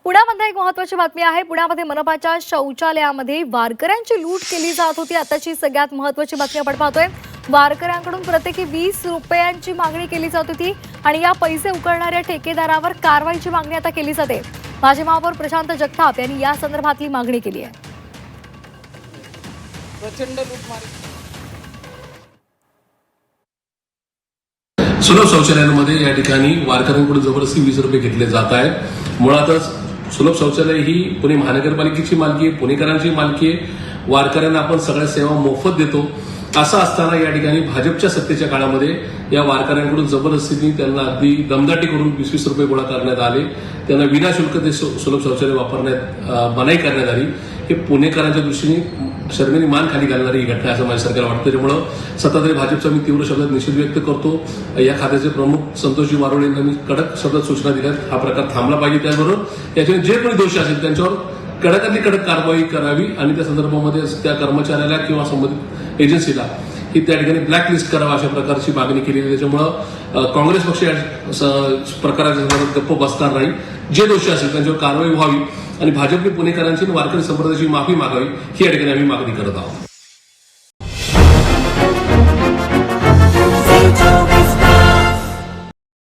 पुण्यामध्ये एक महत्त्वाची बातमी आहे। पुण्यामध्ये मनपाच्या शौचालयामध्ये वारकऱ्यांची लूट केली जात होती। आताची सगळ्यात महत्त्वाची बातमी आपण पाहतोय। वारकऱ्यांकडून प्रत्येकी 20 रुपयांची मागणी केली जात होती आणि या पैसे उकळणाऱ्या ठेकेदारावर कारवाईची मागणी आता केली जाते। माजी महापौर प्रशांत जगताप यांनी या संदर्भातली मागणी केली आहे। प्रचंड लूटमार सुलभ शौचालयांमध्ये या ठिकाणी वारकऱ्यांकडून जबरदस्ती 20 रुपये घेतले जात आहेत। मुळातच सुलभ शौचालय ही पुणे महानगरपालिकेची मालकी आहे, पुणेकरांची मालकी आहे। वारकऱ्यांना आपण सगळ्या सेवा मोफत देतो। असं असताना या ठिकाणी भाजपच्या सत्तेच्या काळामध्ये या वारकऱ्यांकडून जबरदस्तीने त्यांना अगदी दमदाटी करून 20 रुपये गोळा करण्यात आले। त्यांना विनाशुल्क ते सुलभ शौचालय वापरण्यात मनाई करण्यात आली। हे पुणेकरांच्या दृष्टीने शर्मेने मान खाली घालणारी ही घटना असं माझ्या सरकारला वाटतं। त्यामुळे सत्ताधारी भाजपचा मी तीव्र शब्दात निषेध व्यक्त करतो। या खात्याचे प्रमुख संतोषजी वारोळे यांना मी कडक शब्दात सूचना दिल्यात, हा प्रकार थांबला पाहिजे। त्याचबरोबर याच्याने जे कोणी दोषी असेल त्यांच्यावर कडकातली कडक कारवाई करावी आणि त्या संदर्भामध्ये त्या कर्मचाऱ्याला किंवा संबंधित एजन्सीला ही त्या ठिकाणी ब्लॅकलिस्ट करावा अशा प्रकारची मागणी केली। त्याच्यामुळे काँग्रेस पक्ष या प्रकाराच्या संदर्भात गप्प बसणार नाही। जे दोषी असेल त्यांच्यावर कारवाई व्हावी आणि भाजपने पुणेकरांची वारकरी संप्रदायाची माफी मागावी ही या ठिकाणी आम्ही मागणी करत आहोत।